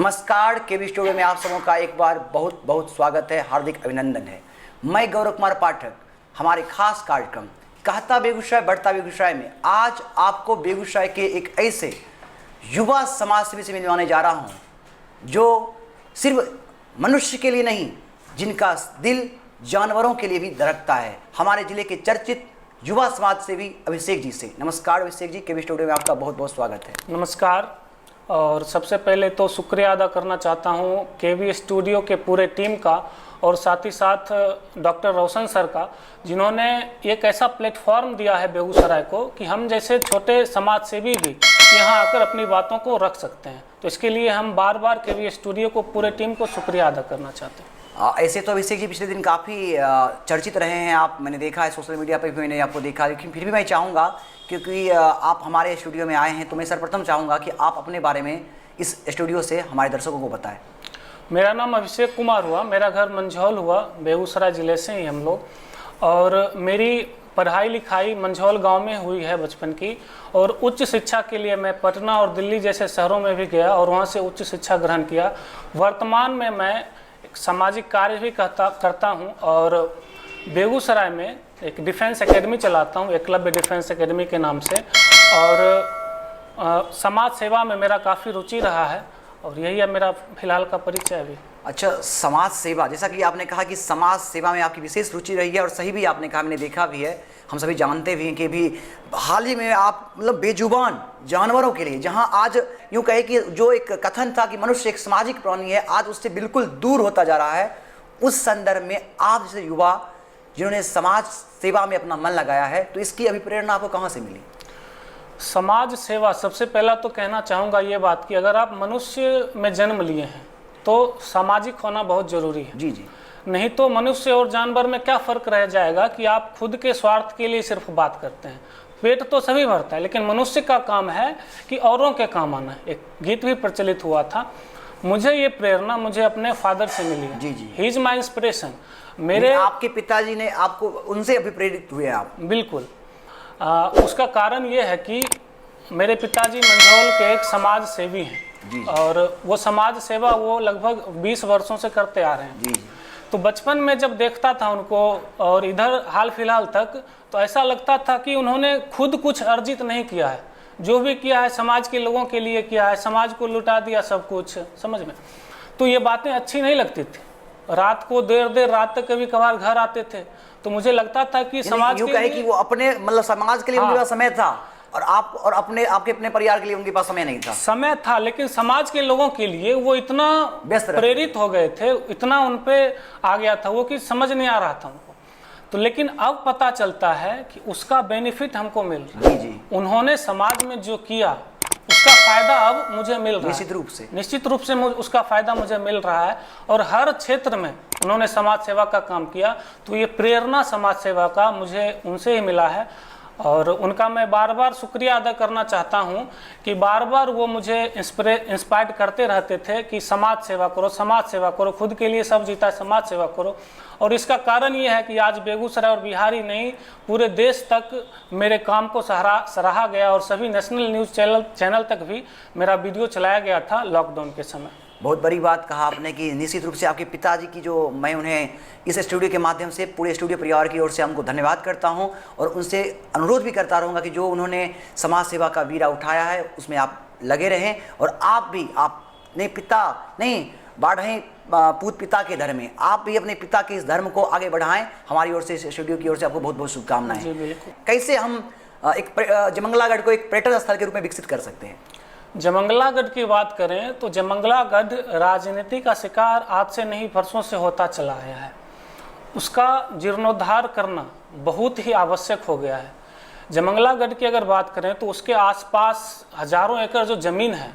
नमस्कार, केवी स्टूडियो में आप सबों का एक बार बहुत बहुत स्वागत है, हार्दिक अभिनंदन है। मैं गौरव कुमार पाठक, हमारे खास कार्यक्रम कहता बेगूसराय बढ़ता बेगूसराय में आज आपको बेगूसराय के एक ऐसे युवा समाज सेवी से मिलवाने जा रहा हूं जो सिर्फ मनुष्य के लिए नहीं, जिनका दिल जानवरों के लिए भी धड़कता है। हमारे जिले के चर्चित युवा समाज सेवी अभिषेक जी से। नमस्कार अभिषेक जी, केवी स्टूडियो में आपका बहुत बहुत स्वागत है। नमस्कार। और सबसे पहले तो शुक्रिया अदा करना चाहता हूं केवी स्टूडियो के पूरे टीम का और साथ ही साथ डॉक्टर रोशन सर का, जिन्होंने एक ऐसा प्लेटफॉर्म दिया है बेगूसराय को कि हम जैसे छोटे समाज सेवी भी यहां आकर अपनी बातों को रख सकते हैं। तो इसके लिए हम बार बार केवी स्टूडियो को पूरे टीम को शुक्रिया अदा करना चाहते हैं। ऐसे तो अभिषेक जी पिछले दिन काफ़ी चर्चित रहे हैं आप, मैंने देखा है सोशल मीडिया पर भी मैंने आपको देखा, लेकिन फिर भी मैं चाहूँगा क्योंकि आप हमारे स्टूडियो में आए हैं तो मैं सर्वप्रथम चाहूँगा कि आप अपने बारे में इस स्टूडियो से हमारे दर्शकों को बताएं। मेरा नाम अभिषेक कुमार हुआ, मेरा घर मंझौल हुआ, बेगूसराय ज़िले से ही हम लोग। और मेरी पढ़ाई लिखाई मंझौल गांव में हुई है बचपन की, और उच्च शिक्षा के लिए मैं पटना और दिल्ली जैसे शहरों में भी गया और वहां से उच्च शिक्षा ग्रहण किया। वर्तमान में मैं एक सामाजिक कार्य भी करता हूं और बेगूसराय में एक डिफेंस एकेडमी चलाता हूं, एकलव्य डिफेंस एकेडमी के नाम से। और समाज सेवा में मेरा काफ़ी रुचि रहा है और यही है मेरा फिलहाल का परिचय अभी। अच्छा, समाज सेवा, जैसा कि आपने कहा कि समाज सेवा में आपकी विशेष रुचि रही है और सही भी आपने कहा, मैंने देखा भी है, हम सभी जानते भी हैं कि भी हाल ही में आप मतलब बेजुबान जानवरों के लिए, जहां आज यूँ कहे कि जो एक कथन था कि मनुष्य एक सामाजिक प्राणी है, आज उससे बिल्कुल दूर होता जा रहा है। उस संदर्भ में आप जैसे युवा जिन्होंने समाज सेवा में अपना मन लगाया है, तो इसकी अभिप्रेरणा आपको कहाँ से मिली? समाज सेवा, सबसे पहला तो कहना चाहूँगा ये बात कि अगर आप मनुष्य में जन्म लिए हैं तो सामाजिक होना बहुत ज़रूरी है। जी जी। नहीं तो मनुष्य और जानवर में क्या फ़र्क रह जाएगा कि आप खुद के स्वार्थ के लिए सिर्फ बात करते हैं। पेट तो सभी भरता है, लेकिन मनुष्य का काम है कि औरों के काम आना। एक गीत भी प्रचलित हुआ था। मुझे ये प्रेरणा मुझे अपने फादर से मिली है। जी जी। He is my inspiration. आपके पिताजी ने आपको, उनसे अभिप्रेरित हुए आप? बिल्कुल। उसका कारण ये है कि मेरे पिताजी मंझौल के एक समाज सेवी हैं और वो समाज सेवा वो लगभग 20 वर्षों से करते आ रहे हैं। जी। तो बचपन में जब देखता था उनको और इधर हाल फिलहाल तक, तो ऐसा लगता था कि उन्होंने खुद कुछ अर्जित नहीं किया है। जो भी किया है समाज के लोगों के लिए किया है, समाज को लुटा दिया सब कुछ, समझ में। तो ये बातें अच्छी नहीं लगती थी। रात को देर देर रात तक कभी कभार घर आते थे तो मुझे लगता था कि समाज के लिए, कि वो अपने मतलब समाज के लिए उनके पास समय था और आपके अपने परिवार के लिए उनके पास समय नहीं था। समय था, लेकिन समाज के लोगों के लिए वो इतना प्रेरित हो गए थे, इतना उन पे आ गया था वो कि समझ नहीं आ रहा था उनको। तो लेकिन अब पता चलता है कि उसका बेनिफिट हमको मिल रहा है। जी। उन्होंने समाज में जो किया उसका फायदा अब मुझे मिल रहा है। निश्चित रूप से उसका फायदा मुझे मिल रहा है और हर क्षेत्र में उन्होंने समाज सेवा का काम किया। तो ये प्रेरणा समाज सेवा का मुझे उनसे ही मिला है और उनका मैं बार बार शुक्रिया अदा करना चाहता हूं कि बार बार वो मुझे इंस्पायर करते रहते थे कि समाज सेवा करो, समाज सेवा करो, खुद के लिए सब जीता है, समाज सेवा करो। और इसका कारण ये है कि आज बेगूसराय और बिहार ही नहीं, पूरे देश तक मेरे काम को सराहा गया और सभी नेशनल न्यूज़ चैनल तक भी मेरा वीडियो चलाया गया था लॉकडाउन के समय। बहुत बड़ी बात कहा आपने कि निश्चित रूप से आपके पिताजी की जो, मैं उन्हें इस स्टूडियो के माध्यम से पूरे स्टूडियो परिवार की ओर से हमको धन्यवाद करता हूं और उनसे अनुरोध भी करता रहूँगा कि जो उन्होंने समाज सेवा का बीड़ा उठाया है उसमें आप लगे रहें और आप भी, आपने पिता नहीं बाढ़ें पूत पिता के धर्म में, आप भी अपने पिता के इस धर्म को आगे बढ़ाएं। हमारी ओर से, स्टूडियो की ओर से आपको बहुत बहुत शुभकामनाएं। कैसे हम जयमंगलागढ़ को एक पर्यटन स्थल के रूप में विकसित कर सकते हैं? जयमंगलागढ़ की बात करें तो जयमंगलागढ़ राजनीति का शिकार आज से नहीं वर्षों से होता चला आया है। उसका जीर्णोद्धार करना बहुत ही आवश्यक हो गया है। जयमंगलागढ़ की अगर बात करें तो उसके आसपास हजारों एकड़ जो ज़मीन है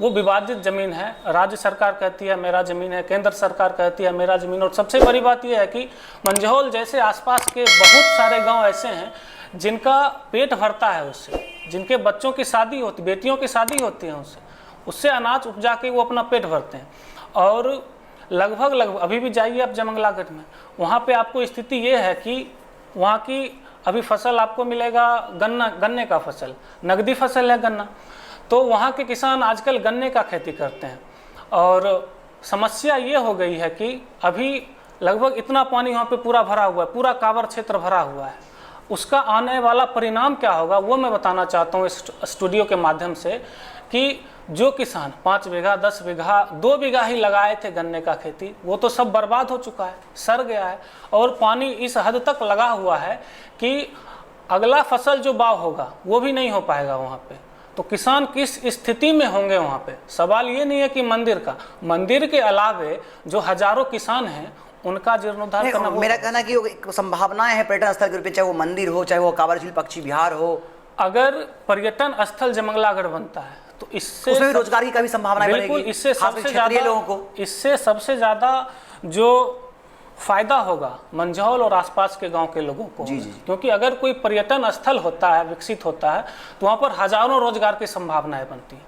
वो विवादित ज़मीन है। राज्य सरकार कहती है मेरा ज़मीन है, केंद्र सरकार कहती है मेरा ज़मीन। और सबसे बड़ी बात यह है कि मंझौल जैसे आसपास के बहुत सारे गांव ऐसे हैं जिनका पेट भरता है उससे, जिनके बच्चों की शादी होती, बेटियों की शादी होती है उससे अनाज उपजा के वो अपना पेट भरते हैं। और लगभग अभी भी जाइए आप जयमंगलागढ़ में, वहाँ पे आपको स्थिति ये है कि वहाँ की अभी फसल आपको मिलेगा गन्ने का फसल, नगदी फसल है गन्ना। तो वहाँ के किसान आजकल गन्ने का खेती करते हैं और समस्या ये हो गई है कि अभी लगभग इतना पानी वहाँ पे पूरा भरा हुआ है, पूरा कांवर क्षेत्र भरा हुआ है। उसका आने वाला परिणाम क्या होगा वो मैं बताना चाहता हूँ इस स्टूडियो के माध्यम से कि जो किसान 5 बीघा 10 बीघा 2 बीघा ही लगाए थे गन्ने का खेती, वो तो सब बर्बाद हो चुका है, सड़ गया है। और पानी इस हद तक लगा हुआ है कि अगला फसल जो बाव होगा वो भी नहीं हो पाएगा वहाँ पे। तो किसान किस स्थिति में होंगे वहाँ पे? सवाल ये नहीं है कि मंदिर के अलावे जो हजारों किसान हैं उनका जीर्णोद्धार करना। मेरा कहना कि संभावनाएं हैं पर्यटन स्थल के रूप में, चाहे वो मंदिर हो, चाहे वो कांवर झील पक्षी विहार हो। अगर पर्यटन स्थल जयमंगलागढ़ बनता है तो इससे उसमें भी रोजगार की भी संभावना बिल्कुल, इससे सबसे ज्यादा जो फायदा होगा मंझौल और आसपास के गांव के लोगों को। जी। क्योंकि अगर कोई पर्यटन स्थल होता है, विकसित होता है, तो वहां पर हजारों रोजगार की संभावनाएं बनती हैं।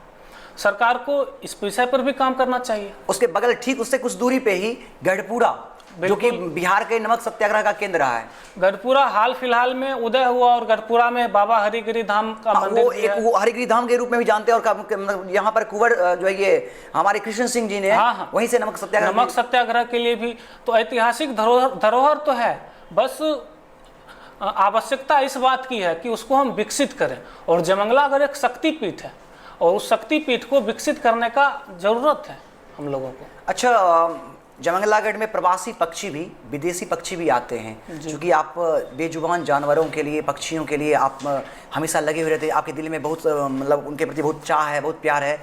सरकार को इस विषय पर भी काम करना चाहिए। उसके बगल ठीक उससे कुछ दूरी पे ही गढ़पुरा, जो कि बिहार के नमक सत्याग्रह का केंद्र रहा है। गढ़पुरा हाल फिलहाल में उदय हुआ और गढ़पुरा में बाबा हरिगिरी धाम का मंदिर वो हरिगिरी धाम के रूप में भी जानते हैं। और यहाँ पर कुंवर जो है ये हमारे कृष्ण सिंह जी ने वहीं से नमक सत्याग्रह के लिए भी तो ऐतिहासिक धरोहर तो है, बस आवश्यकता इस बात की है कि उसको हम विकसित करें। और जयमंगलागढ़ एक शक्तिपीठ है और उस शक्तिपीठ को विकसित करने का जरूरत है हम लोगों को। अच्छा, जयमंगलागढ़ में प्रवासी पक्षी भी, विदेशी पक्षी भी आते हैं, क्योंकि आप बेजुबान जानवरों के लिए, पक्षियों के लिए आप हमेशा लगे हुए रहते हैं। आपके दिल में बहुत मतलब उनके प्रति बहुत चाह है, बहुत प्यार है।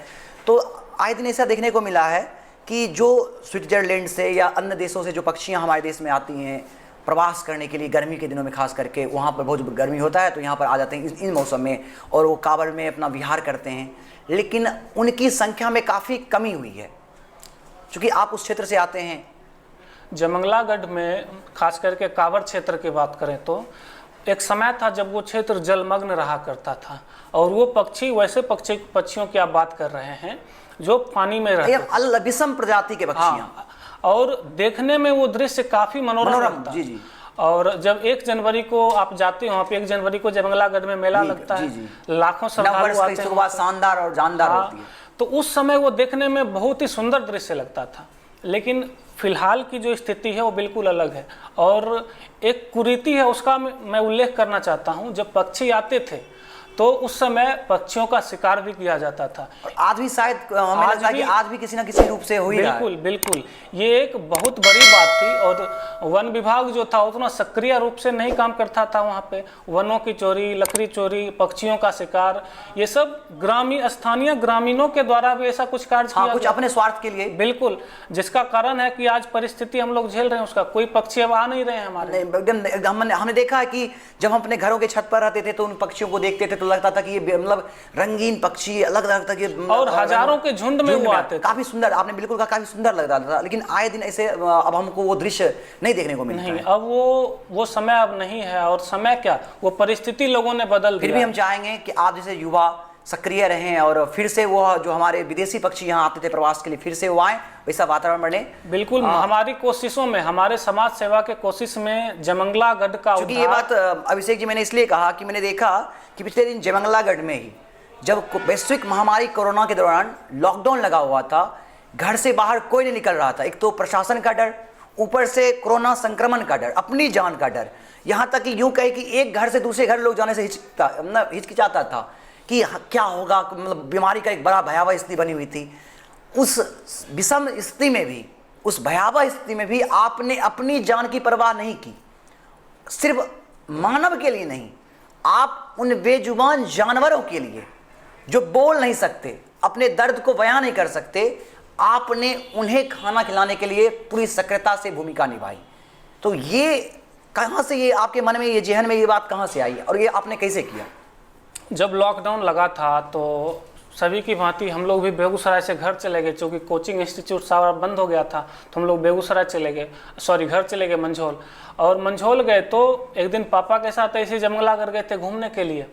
तो आए दिन ऐसा देखने को मिला है कि जो स्विट्जरलैंड से या अन्य देशों से जो पक्षियाँ हमारे देश में आती हैं प्रवास करने के लिए, गर्मी के दिनों में खास करके, वहाँ पर बहुत गर्मी होता है तो यहाँ पर आ जाते हैं इन मौसम में और वो कांवर में अपना विहार करते हैं। लेकिन उनकी संख्या में काफ़ी कमी हुई है, क्योंकि आप उस क्षेत्र से आते हैं। जयमंगलागढ़ में खास करके कांवर क्षेत्र की बात करें तो एक समय था जब वो क्षेत्र जलमग्न रहा करता था और वो पक्षी, वैसे पक्षियों की आप बात कर रहे हैं जो पानी में रहते थे, विषम प्रजाति के पक्षियाँ। और देखने में वो दृश्य काफी मनोरम लगता है। जी। और जब 1 जनवरी को आप जाते हो वहाँ पे, 1 जनवरी को जयमंगलागढ़ में मेला लगता है, लाखों श्रद्धालु आते हैं, शानदार और जानदार होती है। तो उस समय वो देखने में बहुत ही सुंदर दृश्य लगता था। लेकिन फिलहाल की जो स्थिति है वो बिल्कुल अलग है। और एक कुरीति है, उसका मैं उल्लेख करना चाहता हूँ। जब पक्षी आते थे तो उस समय पक्षियों का शिकार भी किया जाता था। और आज भी शायद हमें लगता है कि आज भी किसी न किसी रूप से हो ही रहा है। बिल्कुल, ये एक बहुत बड़ी बात थी। और वन विभाग जो था उतना सक्रिय रूप से नहीं काम करता था वहाँ पे। वनों की चोरी, लकड़ी चोरी, पक्षियों का शिकार, ये सब स्थानीय ग्रामीणों के द्वारा भी ऐसा कुछ कार्य किया, कुछ अपने स्वार्थ के लिए। बिल्कुल, जिसका कारण है कि आज परिस्थिति हम लोग झेल रहे हैं उसका। कोई पक्षी अब आ नहीं रहे हैं हमारे। हमने देखा है कि जब हम अपने घरों के छत पर रहते थे तो उन पक्षियों को देखते थे तो लगता था कि ये मतलब रंगीन पक्षी, अलग लगता कि और हजारों के झुंड में वो आते थे। काफी सुंदर, आपने बिल्कुल कहा, काफी सुंदर लग रहा था। लेकिन आए दिन ऐसे अब हमको वो दृश्य नहीं देखने को मिलता है। अब वो समय अब नहीं है। और समय क्या, वो परिस्थिति लोगों ने बदल दिया। फिर भी हम चाहेंगे कि आप जैसे युवा सक्रिय रहें और फिर से वो जो हमारे विदेशी पक्षी यहाँ आते थे प्रवास के लिए, फिर से वो आए, वैसा वातावरण बने। बिल्कुल, हमारी कोशिशों में, हमारे समाज सेवा के कोशिश में जयमंगलागढ़ का, क्योंकि ये बात अभिषेक जी मैंने इसलिए कहा कि मैंने देखा कि पिछले दिन जयमंगलागढ़ में ही जब वैश्विक महामारी कोरोना के दौरान लॉकडाउन लगा हुआ था, घर से बाहर कोई नहीं निकल रहा था। एक तो प्रशासन का डर, ऊपर से कोरोना संक्रमण का डर, अपनी जान का डर। यहाँ तक कि यूं कहे कि एक घर से दूसरे घर लोग जाने से हिचकिचाता था कि क्या होगा, मतलब बीमारी का एक बड़ा भयावह स्थिति बनी हुई थी। उस विषम स्थिति में भी, उस भयावह स्थिति में भी आपने अपनी जान की परवाह नहीं की। सिर्फ मानव के लिए नहीं, आप उन बेजुबान जानवरों के लिए जो बोल नहीं सकते, अपने दर्द को बयां नहीं कर सकते, आपने उन्हें खाना खिलाने के लिए पूरी सक्रियता से भूमिका निभाई। तो ये कहाँ से, ये आपके मन में, ये जहन में ये बात कहाँ से आई और ये आपने कैसे किया? जब लॉकडाउन लगा था तो सभी की भांति हम लोग भी बेगूसराय से घर चले गए, क्योंकि कोचिंग इंस्टीट्यूट सारा बंद हो गया था। तो हम लोग बेगूसराय चले गए, घर चले गए मंझौल। और मंझौल गए तो एक दिन पापा के साथ ऐसे जयमंगलागढ़ गए थे घूमने के लिए।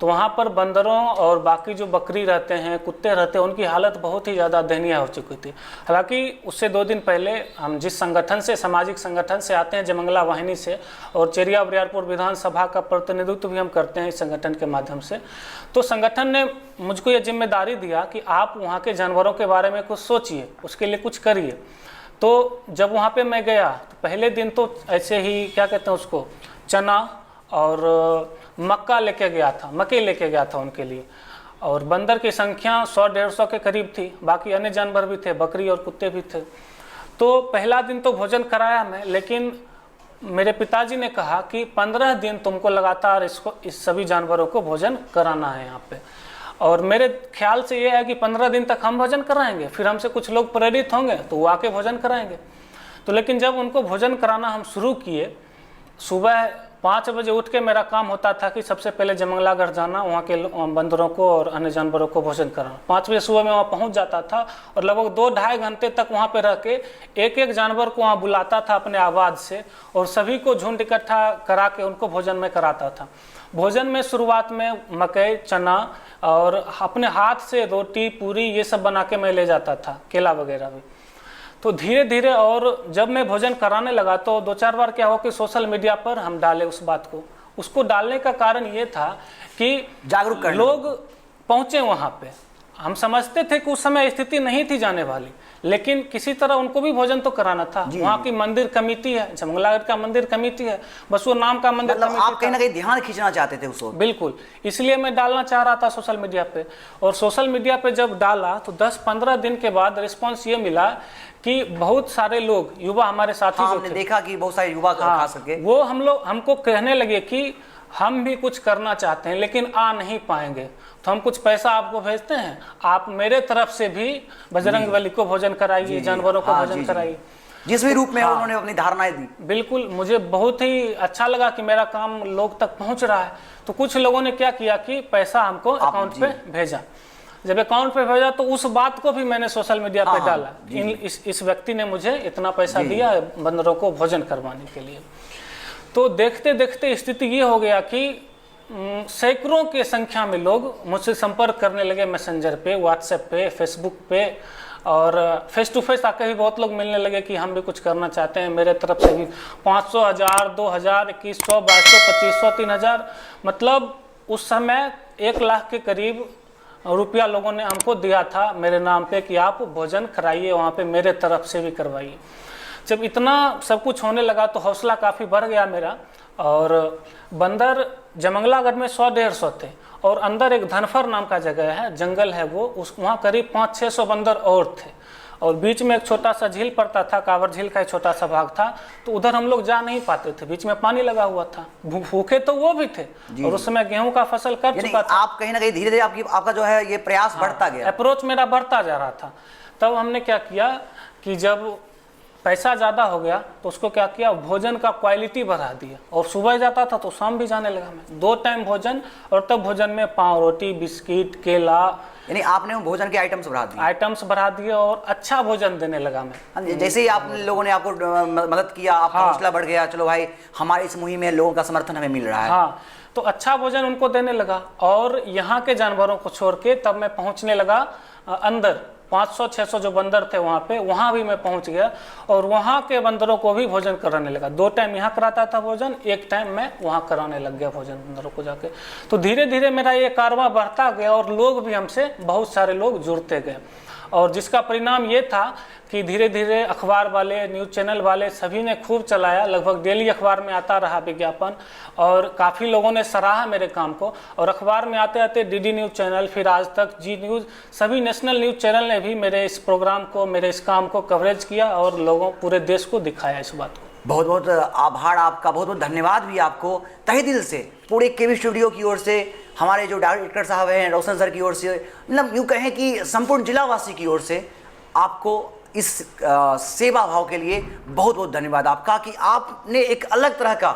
तो वहाँ पर बंदरों और बाकी जो बकरी रहते हैं, कुत्ते रहते हैं, उनकी हालत बहुत ही ज़्यादा दयनीय हो चुकी थी। हालांकि उससे 2 दिन पहले हम जिस संगठन से, सामाजिक संगठन से आते हैं, जयमंगला वाहिनी से, और चेरिया बरियारपुर विधानसभा का प्रतिनिधित्व भी हम करते हैं इस संगठन के माध्यम से, तो संगठन ने मुझको ये जिम्मेदारी दिया कि आप वहाँ के जानवरों के बारे में कुछ सोचिए, उसके लिए कुछ करिए। तो जब वहाँ पे मैं गया तो पहले दिन तो ऐसे ही, क्या कहते हैं उसको, चना और मक्का लेके गया था, मकई लेके गया था उनके लिए। और बंदर की संख्या 100-150 के करीब थी, बाकी अन्य जानवर भी थे, बकरी और कुत्ते भी थे। तो पहला दिन तो भोजन कराया मैं, लेकिन मेरे पिताजी ने कहा कि 15 दिन तुमको लगातार इस सभी जानवरों को भोजन कराना है यहाँ पे। और मेरे ख्याल से ये है कि 15 दिन तक हम भोजन कराएंगे, फिर हमसे कुछ लोग प्रेरित होंगे तो वो आके भोजन कराएंगे। तो लेकिन जब उनको भोजन कराना हम शुरू किए, सुबह 5 बजे उठ के मेरा काम होता था कि सबसे पहले जयमंगलागढ़ जाना, वहाँ के बंदरों को और अन्य जानवरों को भोजन कराना। 5 बजे सुबह में वहाँ पहुँच जाता था और लगभग 2-2.5 घंटे तक वहाँ पे रह के एक जानवर को वहाँ बुलाता था अपने आवाज़ से, और सभी को झुंड इकट्ठा करा के उनको भोजन में कराता था। भोजन में शुरुआत में मकई, चना और अपने हाथ से रोटी, पूरी ये सब बना के मैं ले जाता था, केला वगैरह भी। तो धीरे धीरे, और जब मैं भोजन कराने लगा तो 2-4 बार क्या हुआ कि सोशल मीडिया पर हम डाले उस बात को। उसको डालने का कारण ये था कि जागरूक करना, लोग पहुंचे वहां पे। हम समझते थे कि उस समय स्थिति नहीं थी जाने वाली, लेकिन किसी तरह उनको भी भोजन तो कराना था। वहाँ की मंदिर कमेटी है, जयमंगलागढ़ का मंदिर कमेटी है, बस वो नाम का मंदिर मतलब आप कहीं ना कहीं ध्यान खींचना चाहते थे उसको। बिल्कुल, इसलिए मैं डालना चाह रहा था सोशल मीडिया पे। और सोशल मीडिया पे जब डाला तो 10-15 दिन के बाद रिस्पांस ये मिला कि बहुत सारे लोग, युवा हमारे साथी जो हमने थे, देखा कि बहुत सारे युवा खास करके वो हमको कहने लगे कि हम भी कुछ करना चाहते हैं लेकिन आ नहीं पाएंगे, तो हम कुछ पैसा आपको भेजते हैं, आप मेरे तरफ से भी बजरंगबली को भोजन कराइए, जानवरों को भोजन कराइए, जिस भी रूप में उन्होंने अपनी धारणाएं दी। बिल्कुल, मुझे बहुत ही अच्छा लगा कि मेरा काम लोग तक पहुंच रहा है। तो कुछ लोगों ने क्या किया कि पैसा हमको अकाउंट पे भेजा। जब अकाउंट पे भेजा तो उस बात को भी मैंने सोशल मीडिया पे डाला, इस व्यक्ति ने मुझे इतना पैसा दिया है बंदरों को भोजन करवाने के लिए। तो देखते देखते स्थिति ये हो गया कि सैकड़ों के संख्या में लोग मुझसे संपर्क करने लगे, मैसेंजर पे, व्हाट्सएप पे, फेसबुक पे, और फेस टू फेस आके भी बहुत लोग मिलने लगे कि हम भी कुछ करना चाहते हैं। मेरे तरफ से भी 500, 1000, 2000, 2100, 2200, 2500, 3000, मतलब उस समय 1 लाख के करीब रुपया लोगों ने हमको दिया था मेरे नाम पे कि आप भोजन कराइए वहाँ पे, मेरे तरफ से भी करवाइए। जब इतना सब कुछ होने लगा तो हौसला काफ़ी बढ़ गया मेरा। और बंदर जयमंगलागढ़ में 100-150 थे, और अंदर एक धनफर नाम का जगह है, जंगल है वो, वहाँ करीब 500-600 बंदर और थे। और बीच में एक छोटा सा झील पड़ता था, कांवर झील का एक छोटा सा भाग था, तो उधर हम लोग जा नहीं पाते थे, बीच में पानी लगा हुआ था। भूखे तो वो भी थे, और उस समय गेहूं का फसल कर चुका था। आप कहीं ना कहीं धीरे धीरे आपका जो है ये प्रयास बढ़ता गया, अप्रोच मेरा बढ़ता जा रहा था। तब हमने क्या किया कि जब पैसा ज़्यादा हो गया तो उसको क्या किया, भोजन का क्वालिटी बढ़ा दिया, और सुबह जाता था तो शाम भी जाने लगा मैं, 2 टाइम भोजन, और तब भोजन में पाव रोटी, बिस्किट, केला, यानी आपने भोजन के आइटम्स बढ़ा दिए और अच्छा भोजन देने लगा मैं। जैसे ही आप लोगों ने आपको मदद किया, आपका हौसला बढ़ गया, चलो भाई हमारे इस मुहिम में लोगों का समर्थन हमें मिल रहा है। हाँ, तो अच्छा भोजन उनको देने लगा। और यहाँ के जानवरों को छोड़ के तब मैं पहुँचने लगा अंदर, 500-600 जो बंदर थे वहाँ पे, वहाँ भी मैं पहुँच गया, और वहाँ के बंदरों को भी भोजन कराने लगा। 2 टाइम यहाँ कराता था भोजन, 1 टाइम मैं वहाँ कराने लग गया भोजन बंदरों को जाके। तो धीरे धीरे मेरा ये कारवां बढ़ता गया, और लोग भी हमसे, बहुत सारे लोग जुड़ते गए, और जिसका परिणाम ये था कि धीरे धीरे अखबार वाले, न्यूज़ चैनल वाले सभी ने खूब चलाया, लगभग डेली अखबार में आता रहा विज्ञापन, और काफ़ी लोगों ने सराहा मेरे काम को। और अखबार में आते आते डीडी न्यूज़ चैनल, फिर आज तक, जी न्यूज़, सभी नेशनल न्यूज़ चैनल ने भी मेरे इस प्रोग्राम को, मेरे इस काम को कवरेज किया, और लोगों, पूरे देश को दिखाया इस बात को। बहुत बहुत आभार आपका, बहुत बहुत धन्यवाद भी आपको तहे दिल से, पूरे केवी स्टूडियो की ओर से, हमारे जो डायरेक्टर साहब हैं रोशन सर की ओर से, मतलब यूँ कहें कि संपूर्ण जिलावासी की ओर से आपको इस सेवा भाव के लिए बहुत बहुत धन्यवाद आपका, कि आपने एक अलग तरह का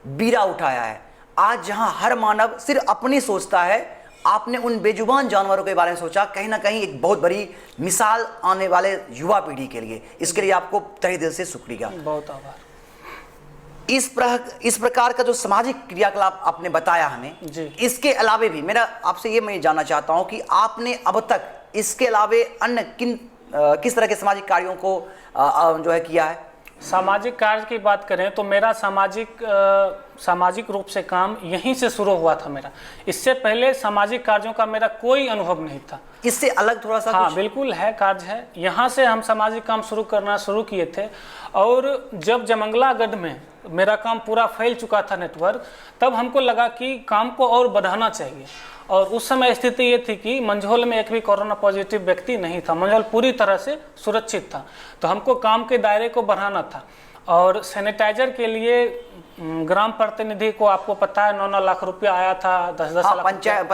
बीड़ा उठाया है। आज जहां हर मानव सिर्फ अपनी सोचता है, आपने उन बेजुबान जानवरों के बारे में सोचा, कहीं ना कहीं एक बहुत बड़ी मिसाल आने वाले युवा पीढ़ी के लिए। इसके लिए आपको तहे दिल से शुक्रिया। बहुत आभार। इस प्रकार का जो सामाजिक क्रियाकलाप आपने बताया हमें, जी। इसके अलावे भी मेरा आपसे ये मैं जानना चाहता हूं कि आपने अब तक इसके अलावे अन्य किस तरह के सामाजिक कार्यों को जो है किया है? सामाजिक कार्य की बात करें तो मेरा सामाजिक रूप से काम यहीं से शुरू हुआ था मेरा। इससे पहले सामाजिक कार्यों का मेरा कोई अनुभव नहीं था। इससे अलग थोड़ा सा? हाँ बिल्कुल है, कार्य है। यहाँ से हम सामाजिक काम करना शुरू किए थे, और जब जयमंगलागढ़ में मेरा काम पूरा फैल चुका था नेटवर्क, तब हमको लगा कि काम को और बढ़ाना चाहिए। और उस समय स्थिति ये थी कि मंझौल में एक भी कोरोना पॉजिटिव व्यक्ति नहीं था, मंझौल पूरी तरह से सुरक्षित था। तो हमको काम के दायरे को बढ़ाना था, और सैनिटाइजर के लिए ग्राम प्रतिनिधि को, आपको पता है, 9-9 लाख रुपया आया था, 10-10 लाख पंचायत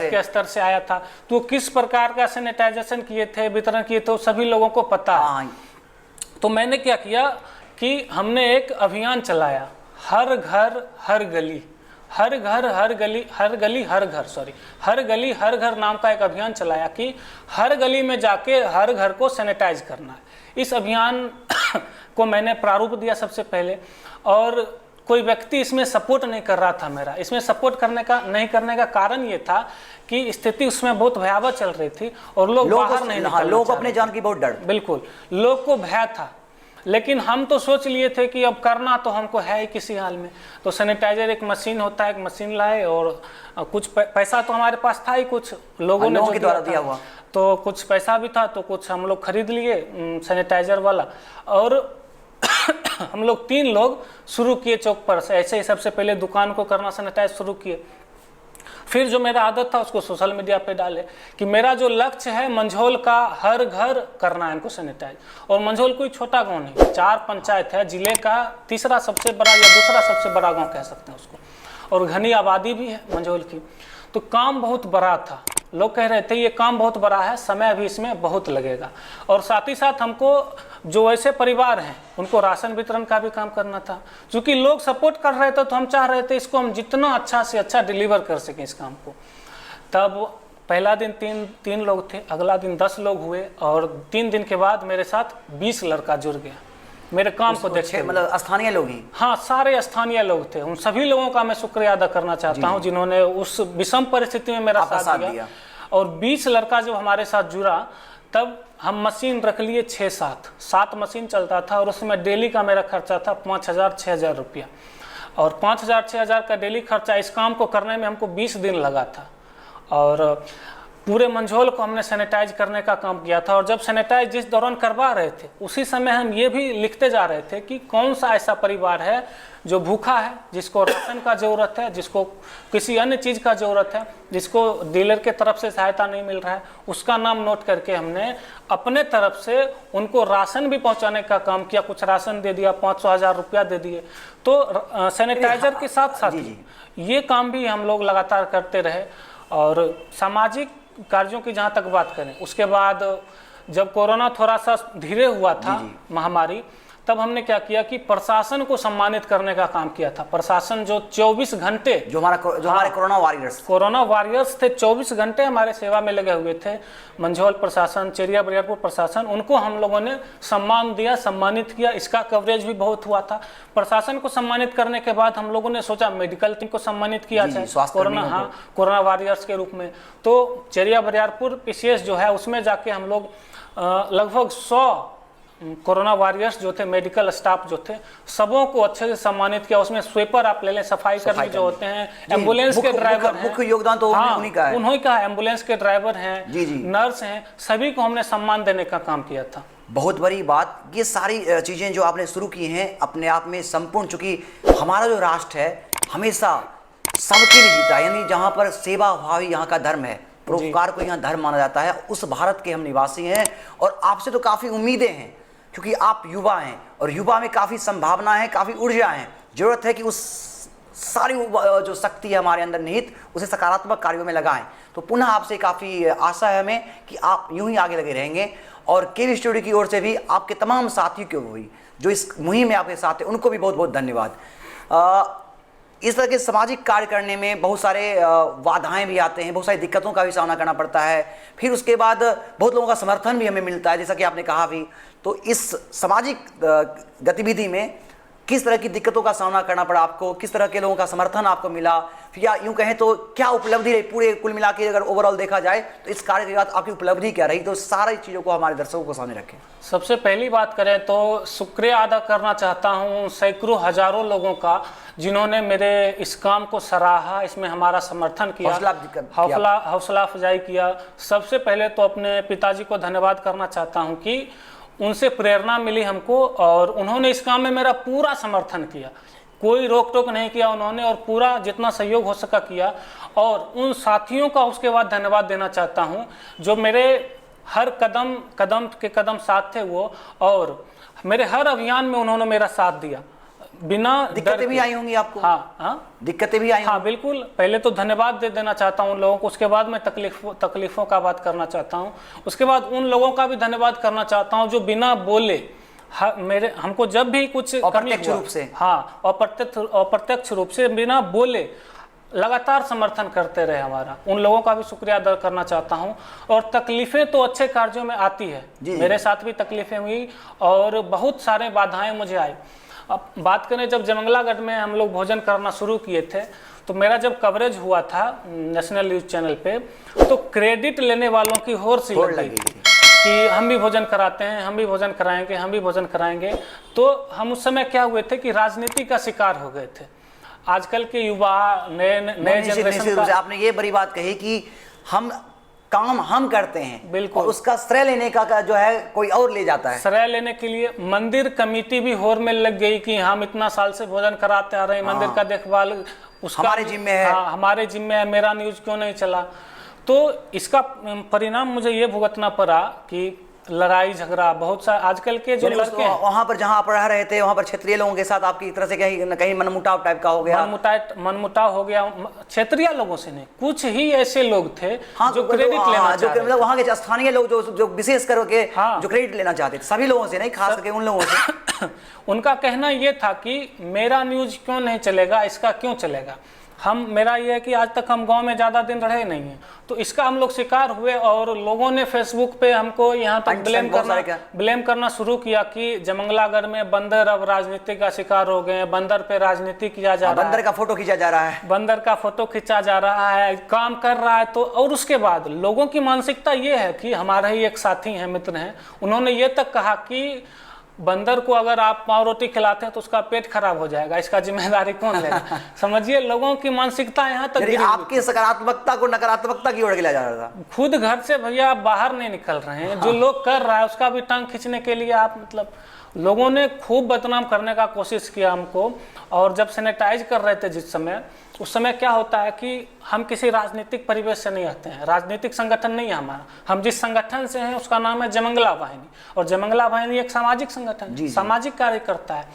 के स्तर से आया था। तो किस प्रकार का सैनिटाइजेशन किए थे, वितरण किए थे, सभी लोगों को पता है। तो मैंने क्या किया कि हमने एक अभियान चलाया, हर घर हर गली हर घर नाम का एक अभियान चलाया कि हर गली में जाके हर घर को सैनिटाइज करना है। इस अभियान को मैंने प्रारूप दिया सबसे पहले, और कोई व्यक्ति इसमें सपोर्ट नहीं कर रहा था मेरा। इसमें सपोर्ट नहीं करने का कारण ये था कि स्थिति उसमें बहुत भयावह चल रही थी, और लोग बाहर नहीं निकलना, लोग अपने जान की बहुत डर, बिल्कुल लोग को भय था। लेकिन हम तो सोच लिए थे कि अब करना तो हमको है ही किसी हाल में। तो सैनिटाइजर एक मशीन होता है, एक मशीन लाए, और कुछ पैसा तो हमारे पास था ही, कुछ लोगों ने के द्वारा दिया हुआ, तो कुछ पैसा भी था, तो कुछ हम लोग खरीद लिए सैनिटाइजर वाला। और हम लोग 3 लोग शुरू किए चौक पर से, ऐसे ही सबसे पहले दुकान को करना सैनिटाइज शुरू किए। फिर जो मेरा आदत था उसको सोशल मीडिया पे डाले कि मेरा जो लक्ष्य है मंझौल का हर घर करना है इनको सैनिटाइज। और मंझौल कोई छोटा गांव नहीं, 4 पंचायत है, जिले का तीसरा सबसे बड़ा या दूसरा सबसे बड़ा गांव कह सकते हैं उसको, और घनी आबादी भी है मंझौल की। तो काम बहुत बड़ा था, लोग कह रहे थे ये काम बहुत बड़ा है, समय भी इसमें बहुत लगेगा। और साथ ही साथ हमको जो ऐसे परिवार हैं उनको राशन वितरण का भी काम करना था। क्योंकि लोग सपोर्ट कर रहे थे, तो हम चाह रहे थे इसको हम जितना अच्छा से अच्छा डिलीवर कर सकें इस काम को। तब पहला दिन 3 लोग थे, अगला दिन 10 लोग हुए, और 3 दिन के बाद मेरे साथ 20 लड़का जुड़ गया मेरे काम को देखते। मतलब स्थानीय लोग ही? हाँ, सारे स्थानीय लोग थे। उन सभी लोगों का मैं शुक्रिया अदा करना चाहता हूँ जिन्होंने उस विषम परिस्थिति में मेरा साथ दिया। और 20 लड़का जब हमारे साथ जुड़ा, तब हम मशीन रख लिए 6-7 मशीन चलता था, और उसमें डेली का मेरा खर्चा था 5,000-6,000 रुपया। और 5,000-6,000 का डेली खर्चा, इस काम को करने में हमको 20 दिन लगा था। और पूरे मंझौल को हमने सैनिटाइज करने का काम किया था। और जब सैनिटाइज जिस दौरान करवा रहे थे, उसी समय हम ये भी लिखते जा रहे थे कि कौन सा ऐसा परिवार है जो भूखा है, जिसको राशन का ज़रूरत है, जिसको किसी अन्य चीज़ का ज़रूरत है, जिसको डीलर के तरफ से सहायता नहीं मिल रहा है। उसका नाम नोट करके हमने अपने तरफ से उनको राशन भी पहुंचाने का काम किया। कुछ राशन दे दिया, 500-1000 रुपया दे दिए। तो सैनिटाइजर के साथ साथ ये काम भी हम लोग लगातार करते रहे। और सामाजिक कार्यों की जहाँ तक बात करें, उसके बाद जब कोरोना थोड़ा सा धीरे हुआ था महामारी, तब हमने क्या किया कि प्रशासन को सम्मानित करने का काम किया था। प्रशासन जो 24 घंटे जो हमारे कोरोना वॉरियर्स थे, 24 घंटे हमारे सेवा में लगे हुए थे। मंझौल प्रशासन, चेरिया बरियारपुर प्रशासन, उनको हम लोगों ने सम्मान दिया, सम्मानित किया। इसका कवरेज भी बहुत हुआ था। प्रशासन को सम्मानित करने के बाद हम लोगों ने सोचा मेडिकल टीम को सम्मानित किया जाए कोरोना वॉरियर्स के रूप में। तो चेरिया बरियारपुर PCS जो है, उसमें जाके हम लोग लगभग 100 कोरोना वॉरियर्स जो थे, मेडिकल स्टाफ जो थे, सबों को अच्छे से सम्मानित किया। उसमें स्वीपर आप ले लें, सफाई कर्मी जो होते हैं, एम्बुलेंस के ड्राइवर हैं, मुख्य योगदान तो उन्हीं का है। उन्हीं का है। एम्बुलेंस के ड्राइवर हैं, नर्स हैं, सभी को हमने सम्मान देने का काम किया था। बहुत बड़ी बात, ये सारी चीजें जो आपने शुरू की हैं अपने आप में संपूर्ण, चूंकि हमारा जो राष्ट्र है हमेशा सबके लिए जीता है, यानी जहाँ पर सेवा भाव यहाँ का धर्म है, परोपकार को यहाँ धर्म माना जाता है, उस भारत के हम निवासी हैं। और आपसे तो काफ़ी उम्मीदें हैं, क्योंकि आप युवा हैं, और युवा में काफ़ी संभावना है, काफ़ी ऊर्जा है। जरूरत है कि उस सारी जो शक्ति है हमारे अंदर निहित, उसे सकारात्मक कार्यों में लगाएं। तो पुनः आपसे काफ़ी आशा है हमें कि आप यूं ही आगे लगे रहेंगे। और केवी स्टूडियो की ओर से भी आपके तमाम साथियों को भी जो इस मुहिम में आपके साथ हैं, उनको भी बहुत बहुत धन्यवाद। इस तरह के सामाजिक कार्य करने में बहुत सारे बाधाएं भी आते हैं, बहुत सारी दिक्कतों का भी सामना करना पड़ता है। फिर उसके बाद बहुत लोगों का समर्थन भी हमें मिलता है, जैसा कि आपने कहा भी। तो इस सामाजिक गतिविधि में किस तरह की दिक्कतों का सामना करना पड़ा आपको, किस तरह के लोगों का समर्थन आपको मिला, या यूं कहें तो क्या उपलब्धि रही पूरे कुल मिला के अगर ओवरऑल देखा जाए तो इस कार्य के बाद आपकी उपलब्धि क्या रही, तो सारी चीज़ों को हमारे दर्शकों को सामने रखें। सबसे पहली बात करें तो शुक्रिया अदा करना चाहता हूँ सैकड़ों हजारों लोगों का जिन्होंने मेरे इस काम को सराहा, इसमें हमारा समर्थन किया, हौसला अफजाई किया। सबसे पहले तो अपने पिताजी को धन्यवाद करना चाहता हूँ कि उनसे प्रेरणा मिली हमको और उन्होंने इस काम में मेरा पूरा समर्थन किया, कोई रोक टोक नहीं किया उन्होंने, और पूरा जितना सहयोग हो सका किया। और उन साथियों का उसके बाद धन्यवाद देना चाहता हूँ जो मेरे हर कदम साथ थे वो, और मेरे हर अभियान में उन्होंने मेरा साथ दिया बिना दिक्कतें भी आई होंगी आपको? हाँ, दिक्कतें भी आई? हाँ बिल्कुल। पहले तो धन्यवाद दे देना चाहता हूँ उन लोगों को, उसके बाद मैं तकलीफों का बात करना चाहता हूँ। उसके बाद उन लोगों का भी धन्यवाद करना चाहता हूँ जो बिना बोले हमको जब भी कुछ अप्रत्यक्ष रूप से, हाँ अप्रत्यक्ष रूप से बिना बोले लगातार समर्थन करते रहे हमारा, उन लोगों का भी शुक्रिया अदा करना चाहता हूं। और तकलीफें तो अच्छे कार्यों में आती है, मेरे साथ भी तकलीफें हुई और बहुत सारे बाधाएं मुझे आई। अब बात करें जब जयमंगलागढ़ में हम लोग भोजन करना शुरू किए थे तो मेरा जब कवरेज हुआ था नेशनल न्यूज चैनल पे तो क्रेडिट लेने वालों की होड़ सी लगी थी कि हम भी भोजन कराते हैं, हम भी भोजन कराएंगे, हम भी भोजन कराएंगे। तो हम उस समय क्या हुए थे कि राजनीति का शिकार हो गए थे। आजकल के युवा नए जनरेशन का, आपने ये बड़ी बात कही कि हम करते हैं बिल्कुल, और उसका श्रेय लेने का जो है कोई और ले जाता है। श्रेय लेने के लिए मंदिर कमेटी भी होड़ में लग गई कि हम इतना साल से भोजन कराते आ रहे हैं, मंदिर का देखभाल उसका हमारे जिम्मे है, हमारे जिम्मे है, मेरा न्यूज क्यों नहीं चला। तो इसका परिणाम मुझे ये भुगतना पड़ा कि लड़ाई झगड़ा बहुत सा आजकल के जो लड़के हैं वहां पर जहां आप रह रहे थे वहां पर क्षेत्रीय लोगों के साथ आपकी तरह से कहीं न कहीं मनमुटाव टाइप का हो गया? मनमुटाव हो गया, क्षेत्रीय लोगों से नहीं, कुछ ही ऐसे लोग थे जो क्रेडिट लेना चाहते थे, मतलब वहां के स्थानीय लोग जो विशेष करके जो क्रेडिट लेना चाहते थे, सभी लोगों से नहीं, खास करके उन लोगों से। उनका कहना ये था कि मेरा न्यूज क्यों नहीं चलेगा, इसका क्यों चलेगा। मेरा ये है कि आज तक हम गांव में ज़्यादा दिन रहे नहीं हैं, तो इसका हम लोग शिकार हुए और लोगों ने फेसबुक पे हमको यहाँ तक ब्लेम करना शुरू किया कि जयमंगलागढ़ में बंदर अब राजनीति का शिकार हो गए हैं, बंदर पे राजनीति किया जा रहा है, बंदर का फोटो खींचा जा रहा है, बंदर का फोटो खींचा जा रहा है, काम कर रहा है। तो और उसके बाद लोगों की मानसिकता ये है कि हमारे ही एक साथी हैं, मित्र हैं, उन्होंने ये तक कहा कि बंदर को अगर आप पाव रोटी खिलाते हैं तो उसका पेट खराब हो जाएगा, इसका जिम्मेदारी कौन लेगा। समझिए लोगों की मानसिकता यहाँ तक, आपकी सकारात्मकता को नकारात्मकता की ओर ले जा रहा था। खुद घर से भैया बाहर नहीं निकल रहे हैं, जो लोग कर रहा है उसका भी टांग खींचने के लिए आप मतलब लोगों ने खूब बदनाम करने का कोशिश किया हमको। और जब सैनिटाइज कर रहे थे जिस समय, उस समय क्या होता है कि हम किसी राजनीतिक परिवेश से नहीं आते हैं, राजनीतिक संगठन नहीं है हमारा, हम जिस संगठन से हैं उसका नाम है जयमंगला वाहिनी, और जयमंगला वाहिनी एक सामाजिक संगठन, सामाजिक कार्य करता है।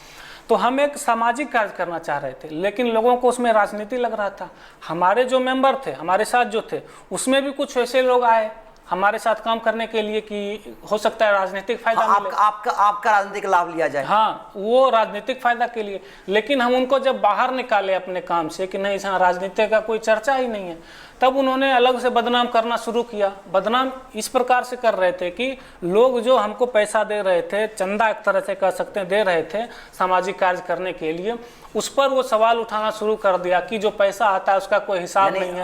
तो हम एक सामाजिक कार्य करना चाह रहे थे, लेकिन लोगों को उसमें राजनीति लग रहा था। हमारे जो मेंबर थे, हमारे साथ जो थे, उसमें भी कुछ ऐसे लोग आए हमारे साथ काम करने के लिए कि हो सकता है राजनीतिक फायदा मिले, आपका राजनीतिक लाभ लिया जाए। हाँ, वो राजनीतिक फायदा के लिए। लेकिन हम उनको जब बाहर निकाले अपने काम से कि नहीं, यहाँ राजनीति का कोई चर्चा ही नहीं है, तब उन्होंने अलग से बदनाम करना शुरू किया। बदनाम इस प्रकार से कर रहे थे कि लोग जो हमको पैसा दे रहे थे, चंदा एक तरह से कह सकते हैं दे रहे थे सामाजिक कार्य करने के लिए, उस पर वो सवाल उठाना शुरू कर दिया कि जो पैसा आता है उसका कोई हिसाब नहीं है।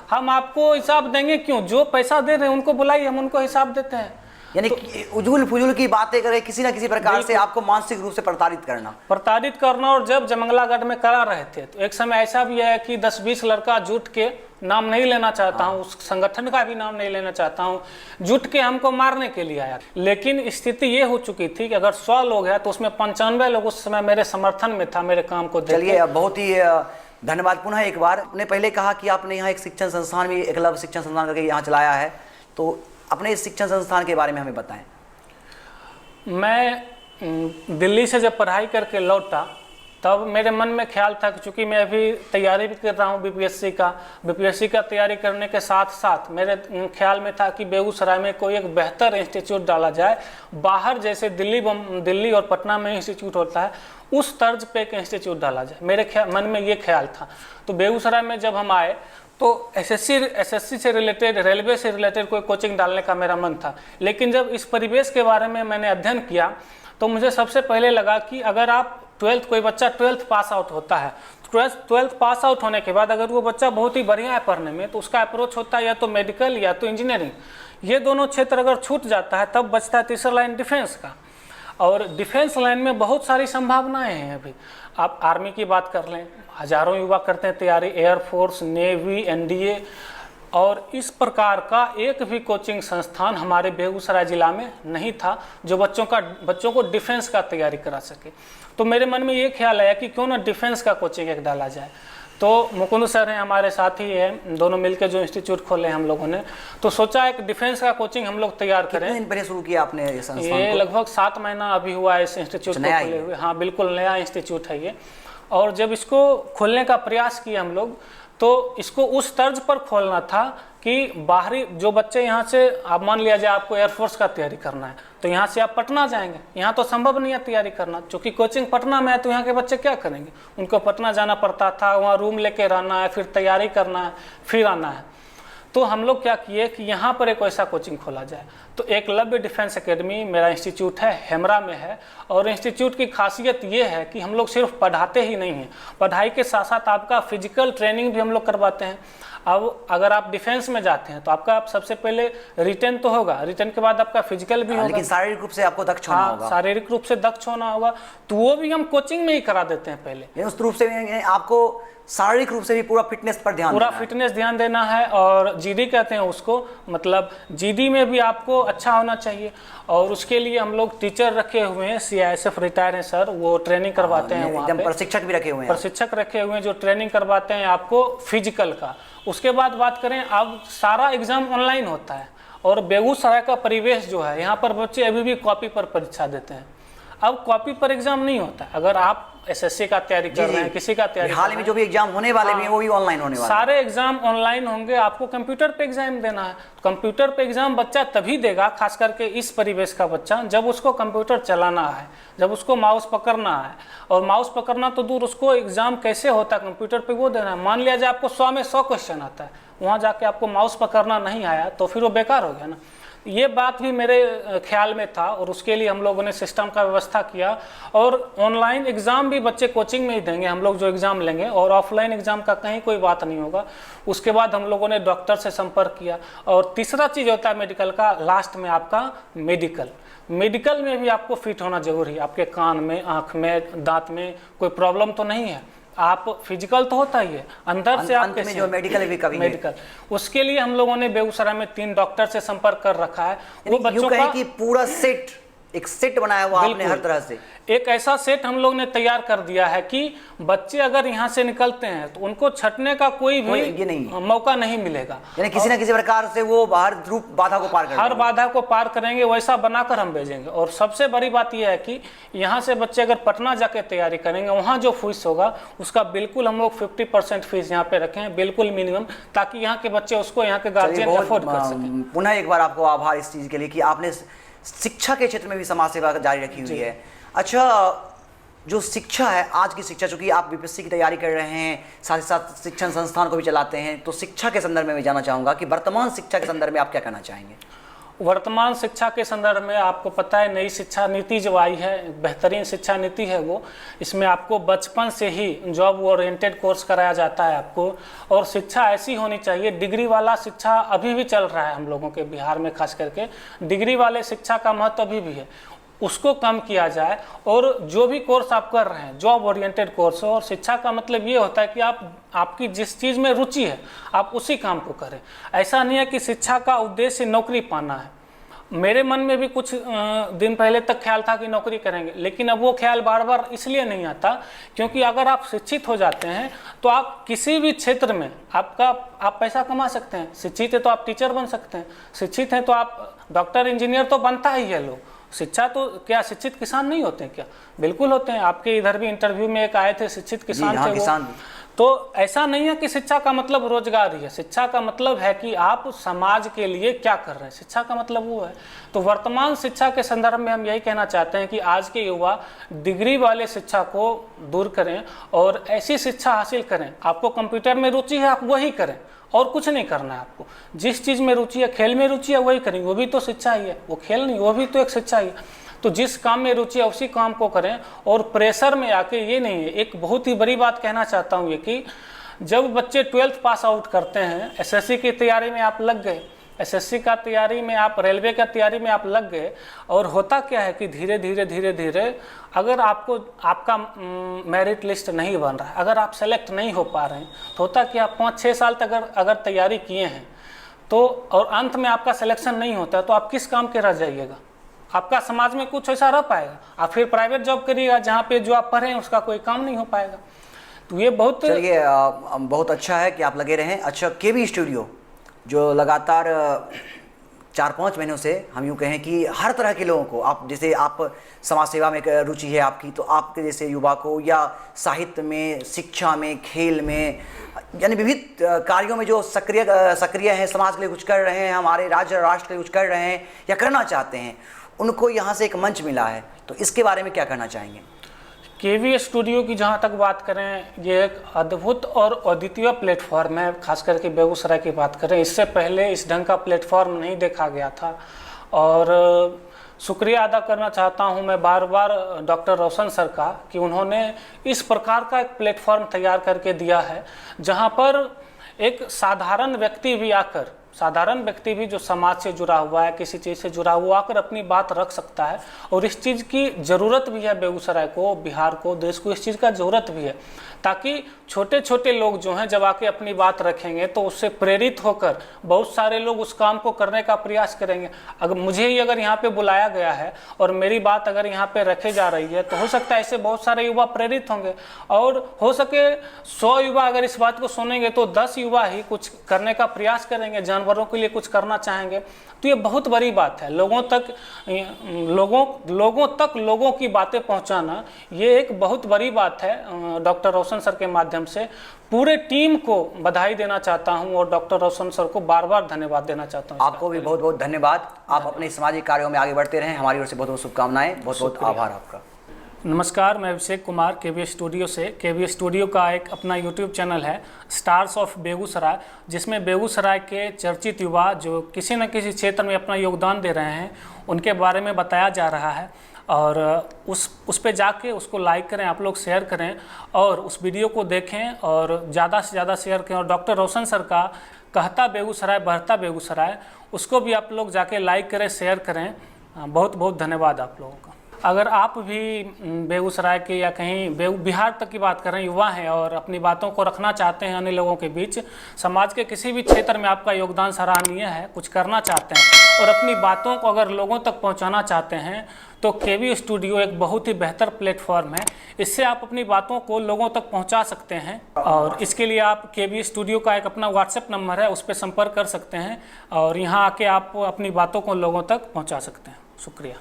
हम आपको हिसाब देंगे क्यों, जो पैसा दे रहे हैं उनको बुलाइए, हम उनको हिसाब देते हैं। यानी उजुल फुजुल की बातें करें, किसी ना किसी प्रकार से आपको मानसिक रूप से प्रताड़ित करना। और जब जयमंगलागढ़ में करा रहे थे तो एक समय ऐसा भी है कि 10-20 लड़का जुट के, नाम नहीं लेना चाहता हूँ, उस संगठन का भी नाम नहीं लेना चाहता हूँ, जुट के हमको मारने के लिए आया। लेकिन स्थिति ये हो चुकी थी कि अगर 100 लोग हैं तो उसमें 95 लोग उस समय मेरे समर्थन में था, मेरे काम को। चलिए, बहुत ही धन्यवाद। पुनः एक बार, आपने पहले कहा कि आपने यहाँ एक शिक्षण संस्थान भी, एकलव्य शिक्षण संस्थान करके यहाँ चलाया है, तो अपने इस शिक्षण संस्थान के बारे में हमें बताएं। मैं दिल्ली से जब पढ़ाई करके लौटा तब मेरे मन में ख्याल था कि चूँकि मैं अभी तैयारी भी कर रहा हूँ बीपीएससी का तैयारी करने के साथ साथ मेरे ख्याल में था कि बेगूसराय में कोई एक बेहतर इंस्टीट्यूट डाला जाए, बाहर जैसे दिल्ली और पटना में इंस्टीट्यूट होता है उस तर्ज पे एक इंस्टीट्यूट डाला जाए, मेरे मन में ये ख्याल था। तो बेगूसराय में जब हम आए तो एसएससी से रिलेटेड, रेलवे से रिलेटेड कोई कोचिंग डालने का मेरा मन था। लेकिन जब इस परिवेश के बारे में मैंने अध्ययन किया तो मुझे सबसे पहले लगा कि अगर आप कोई बच्चा 12th पास आउट होता है, 12th पास आउट होने के बाद अगर वो बच्चा बहुत ही बढ़िया है पढ़ने में, तो उसका अप्रोच होता है या तो मेडिकल या तो इंजीनियरिंग। ये दोनों क्षेत्र अगर छूट जाता है तब बचता है तीसरा लाइन डिफेंस का। और डिफेंस लाइन में बहुत सारी संभावनाएं हैं। अभी आप आर्मी की बात कर लें, हजारों युवा करते हैं तैयारी, एयरफोर्स, नेवी, एनडीए, और इस प्रकार का एक भी कोचिंग संस्थान हमारे बेगूसराय जिला में नहीं था जो बच्चों को डिफेंस का तैयारी करा सके। तो मेरे मन में ये ख्याल आया कि क्यों ना डिफेंस का कोचिंग एक डाला जाए। तो मुकुंद सर हैं हमारे साथी हैं, दोनों मिलकर जो इंस्टीट्यूट खोले हम लोगों ने, तो सोचा एक डिफेंस का कोचिंग हम लोग तैयार करें। कितने दिन पहले शुरू किया आपने ये संस्थान ये को? लगभग 7 महीना अभी हुआ है इस इंस्टीट्यूट को खोले हुए। हाँ, बिल्कुल नया इंस्टीट्यूट है ये। और जब इसको खोलने का प्रयास किया हम लोग, तो इसको उस तर्ज पर खोलना था कि बाहरी जो बच्चे यहाँ से, आप मान लिया जाए आपको एयरफोर्स का तैयारी करना है, तो यहाँ से आप पटना जाएंगे, यहाँ तो संभव नहीं है तैयारी करना, क्योंकि कोचिंग पटना में है, तो यहाँ के बच्चे क्या करेंगे? उनको पटना जाना पड़ता था, वहाँ रूम लेके रहना है, फिर तैयारी करना है, फिर आना है। तो हम लोग क्या किए कि यहाँ पर एक ऐसा कोचिंग खोला जाए। तो एकलव्य डिफेंस एकेडमी मेरा इंस्टीट्यूट है, हेमरा में है। और इंस्टीट्यूट की खासियत ये है कि हम लोग सिर्फ पढ़ाते ही नहीं हैं, पढ़ाई के साथ साथ आपका फिजिकल ट्रेनिंग भी हम लोग करवाते हैं। अब अगर आप डिफेंस में जाते हैं तो आपका सबसे पहले रिटन तो होगा, रिटन के बाद आपका फिजिकल भी होगा, लेकिन शारीरिक रूप से आपको दक्ष होना होगा। शारीरिक रूप से दक्ष होना होगा, तो वो भी हम कोचिंग में ही करा देते हैं पहले। उस रूप से आपको शारीरिक रूप से भी पूरा फिटनेस पर ध्यान देना है। और जीडी कहते हैं उसको, मतलब जीडी में भी आपको अच्छा होना चाहिए। और उसके लिए हम लोग टीचर रखे हुए हैं, CISF रिटायर हैं सर, वो ट्रेनिंग करवाते हैं वहाँ पे। प्रशिक्षक भी रखे हुए हैं, प्रशिक्षक रखे हुए हैं जो ट्रेनिंग करवाते हैं आपको फिजिकल का। उसके बाद बात करें, अब सारा एग्जाम ऑनलाइन होता है, और बेगूसराय का परिवेश जो है, यहाँ पर बच्चे अभी भी कॉपी पर परीक्षा देते हैं। अब कॉपी पर एग्जाम नहीं होता। अगर आप SSC का तैयारी कर रहे हैं, किसी का तैयारी, हाल में जो भी एग्जाम होने वाले भी हैं वो भी ऑनलाइन होने वाले, सारे एग्जाम ऑनलाइन होंगे। आपको कंप्यूटर पे एग्जाम देना है। कंप्यूटर पे एग्जाम बच्चा तभी देगा, खास करके इस परिवेश का बच्चा, जब उसको कंप्यूटर चलाना है, जब उसको माउस पकड़ना है। और माउस पकड़ना तो दूर, उसको एग्जाम कैसे होता है कंप्यूटर पे वो देना है। मान लिया जाए आपको 100 में 100 क्वेश्चन आता है, वहाँ जाके आपको माउस पकड़ना नहीं आया तो फिर वो बेकार हो गया ना। ये बात भी मेरे ख्याल में था, और उसके लिए हम लोगों ने सिस्टम का व्यवस्था किया। और ऑनलाइन एग्ज़ाम भी बच्चे कोचिंग में ही देंगे, हम लोग जो एग्ज़ाम लेंगे, और ऑफलाइन एग्ज़ाम का कहीं कोई बात नहीं होगा। उसके बाद हम लोगों ने डॉक्टर से संपर्क किया। और तीसरा चीज़ होता है मेडिकल का, लास्ट में आपका मेडिकल में भी आपको फिट होना जरूरी है। आपके कान में, आँख में, दांत में कोई प्रॉब्लम तो नहीं है। आप फिजिकल तो होता ही है, अंदर से आप में जो मेडिकल भी कभी मेडिकल, उसके लिए हम लोगों ने बेगूसराय में 3 डॉक्टर से संपर्क कर रखा है। वो बच्चों का कि पूरा एक सेट बनाया हुआ आपने हर तरह से। एक ऐसा सेट हम लोग ने तैयार कर दिया है कि बच्चे अगर यहाँ से निकलते हैं तो उनको छटने का कोई भी मौका नहीं मिलेगा। यानी किसी न किसी प्रकार से वो हर बाधा को पार करेंगे, वैसा बनाकर हम भेजेंगे। और सबसे बड़ी बात यह है कि यहाँ से बच्चे अगर पटना जाके तैयारी करेंगे, वहाँ जो फीस होगा उसका बिल्कुल हम लोग 50% फीस यहाँ पे रखें, बिल्कुल मिनिमम, ताकि यहाँ के बच्चे उसको, यहाँ के गार्जियन अफोर्ड कर सकें। पुनः एक बार आपको आभार इस चीज़ के लिए कि आपने शिक्षा के क्षेत्र में भी समाज सेवा जारी रखी हुई है। अच्छा, जो शिक्षा है, आज की शिक्षा, चूंकि आप BPSC की तैयारी कर रहे हैं, साथ ही साथ शिक्षण संस्थान को भी चलाते हैं, तो शिक्षा के संदर्भ में भी जानना चाहूँगा कि वर्तमान शिक्षा के संदर्भ में आप क्या कहना चाहेंगे? वर्तमान शिक्षा के संदर्भ में आपको पता है, नई शिक्षा नीति जो आई है, बेहतरीन शिक्षा नीति है वो। इसमें आपको बचपन से ही जॉब ओरिएंटेड कोर्स कराया जाता है आपको। और शिक्षा ऐसी होनी चाहिए, डिग्री वाला शिक्षा अभी भी चल रहा है हम लोगों के बिहार में, खास करके डिग्री वाले शिक्षा का महत्व अभी भी है, उसको कम किया जाए। और जो भी कोर्स आप कर रहे हैं जॉब ओरिएंटेड कोर्स हो। और शिक्षा का मतलब ये होता है कि आपकी जिस चीज़ में रुचि है आप उसी काम को करें। ऐसा नहीं है कि शिक्षा का उद्देश्य नौकरी पाना है। मेरे मन में भी कुछ दिन पहले तक ख्याल था कि नौकरी करेंगे, लेकिन अब वो ख्याल बार बार इसलिए नहीं आता क्योंकि अगर आप शिक्षित हो जाते हैं तो आप किसी भी क्षेत्र में आप पैसा कमा सकते हैं। शिक्षित है तो आप टीचर बन सकते हैं, शिक्षित हैं तो आप डॉक्टर, इंजीनियर तो बनता ही है लोग। शिक्षा तो क्या शिक्षित किसान नहीं होते हैं क्या? बिल्कुल होते हैं। आपके इधर भी इंटरव्यू में एक आए थे, शिक्षित किसान थे वो। तो ऐसा नहीं है कि शिक्षा का मतलब रोजगार ही है। शिक्षा का मतलब है कि आप समाज के लिए क्या कर रहे हैं, शिक्षा का मतलब वो है। तो वर्तमान शिक्षा के संदर्भ में हम यही कहना चाहते हैं कि आज के युवा डिग्री वाले शिक्षा को दूर करें और ऐसी शिक्षा हासिल करें। आपको कंप्यूटर में रुचि है, आप वही करें और कुछ नहीं करना है आपको। जिस चीज़ में रुचि है, खेल में रुचि है, वही करेंगे, वो भी तो शिक्षा ही है। वो खेल नहीं, वो भी तो एक शिक्षा ही है। तो जिस काम में रुचि है उसी काम को करें, और प्रेशर में आके ये नहीं है। एक बहुत ही बड़ी बात कहना चाहता हूँ ये कि जब बच्चे 12th पास आउट करते हैं, एसएससी की तैयारी में आप लग गए, एसएससी का तैयारी में आप, रेलवे का तैयारी में आप लग गए, और होता क्या है कि धीरे धीरे अगर आपका मेरिट लिस्ट नहीं बन रहा है, अगर आप सेलेक्ट नहीं हो पा रहे हैं, तो होता क्या, 5-6 साल तक अगर तैयारी किए हैं तो, और अंत में आपका सिलेक्शन नहीं होता, तो आप किस काम के रह जाइएगा? आपका समाज में कुछ ऐसा रह पाएगा? आप फिर प्राइवेट जॉब करिएगा जहाँ पे जो आप पढ़े हैं उसका कोई काम नहीं हो पाएगा। तो ये बहुत, चलिए बहुत अच्छा है कि आप लगे रहें। अच्छा, केवी स्टूडियो जो लगातार 4-5 महीनों से हम यूँ कहें कि हर तरह के लोगों को, आप जैसे आप समाज सेवा में रुचि है आपकी, तो आपके जैसे युवा को, या साहित्य में, शिक्षा में, खेल में, यानी विविध कार्यों में जो सक्रिय हैं, समाज के लिए कुछ कर रहे हैं, हमारे राज्य राष्ट्र के लिए कुछ कर रहे हैं या करना चाहते हैं, उनको यहाँ से एक मंच मिला है, तो इसके बारे में क्या कहना चाहेंगे? केवी स्टूडियो की जहाँ तक बात करें, ये एक अद्भुत और अद्वितीय प्लेटफॉर्म है। खास करके बेगूसराय की बात करें, इससे पहले इस ढंग का प्लेटफॉर्म नहीं देखा गया था, और शुक्रिया अदा करना चाहता हूँ मैं बार बार डॉक्टर रोशन सर का कि उन्होंने इस प्रकार का एक प्लेटफॉर्म तैयार करके दिया है, जहाँ पर एक साधारण व्यक्ति भी आकर, साधारण व्यक्ति भी जो समाज से जुड़ा हुआ है, किसी चीज़ से जुड़ा हुआ, आकर अपनी बात रख सकता है। और इस चीज़ की ज़रूरत भी है बेगूसराय को, बिहार को, देश को, इस चीज़ का ज़रूरत भी है, ताकि छोटे छोटे लोग जो हैं जब आके अपनी बात रखेंगे तो उससे प्रेरित होकर बहुत सारे लोग उस काम को करने का प्रयास करेंगे। अगर मुझे ही अगर यहाँ पे बुलाया गया है और मेरी बात अगर यहाँ पे रखे जा रही है, तो हो सकता है ऐसे बहुत सारे युवा प्रेरित होंगे, और हो सके 100 युवा अगर इस बात को सुनेंगे तो 10 युवा ही कुछ करने का प्रयास करेंगे, जानवरों के लिए कुछ करना चाहेंगे। तो ये बहुत बड़ी बात है, लोगों तक लोगों की बातें पहुंचाना, ये एक बहुत बड़ी बात है। डॉक्टर रोशन सर के माध्यम से पूरे टीम को बधाई देना चाहता हूं, और डॉक्टर रोशन सर को बार बार धन्यवाद देना चाहता हूं। आपको भी बहुत बहुत धन्यवाद। आप अपने सामाजिक कार्यों में आगे बढ़ते रहें, हमारी ओर से बहुत बहुत शुभकामनाएं, बहुत बहुत आभार आपका। नमस्कार, मैं अभिषेक कुमार केवी स्टूडियो से। केवी स्टूडियो का एक अपना यूट्यूब चैनल है स्टार्स ऑफ बेगूसराय, जिसमें बेगूसराय के चर्चित युवा जो किसी न किसी क्षेत्र में अपना योगदान दे रहे हैं, उनके बारे में बताया जा रहा है। और उस पे जाके उसको लाइक करें, आप लोग शेयर करें, और उस वीडियो को देखें और ज़्यादा से ज़्यादा शेयर करें। और डॉक्टर रोशन सर का कहता बेगूसराय बढ़ता बेगूसराय, उसको भी आप लोग जाके लाइक करें, शेयर करें। बहुत बहुत धन्यवाद आप लोगों का। अगर आप भी बेगूसराय के या कहीं बिहार तक की बात करें, युवा हैं और अपनी बातों को रखना चाहते हैं अन्य लोगों के बीच, समाज के किसी भी क्षेत्र में आपका योगदान सराहनीय है, कुछ करना चाहते हैं और अपनी बातों को अगर लोगों तक पहुंचाना चाहते हैं, तो केवी स्टूडियो एक बहुत ही बेहतर प्लेटफॉर्म है। इससे आप अपनी बातों को लोगों तक पहुंचा सकते हैं, और इसके लिए आप केवी स्टूडियो का एक अपना व्हाट्सएप नंबर है, उस पर संपर्क कर सकते हैं, और यहाँ आके आप अपनी बातों को लोगों तक पहुँचा सकते हैं। शुक्रिया।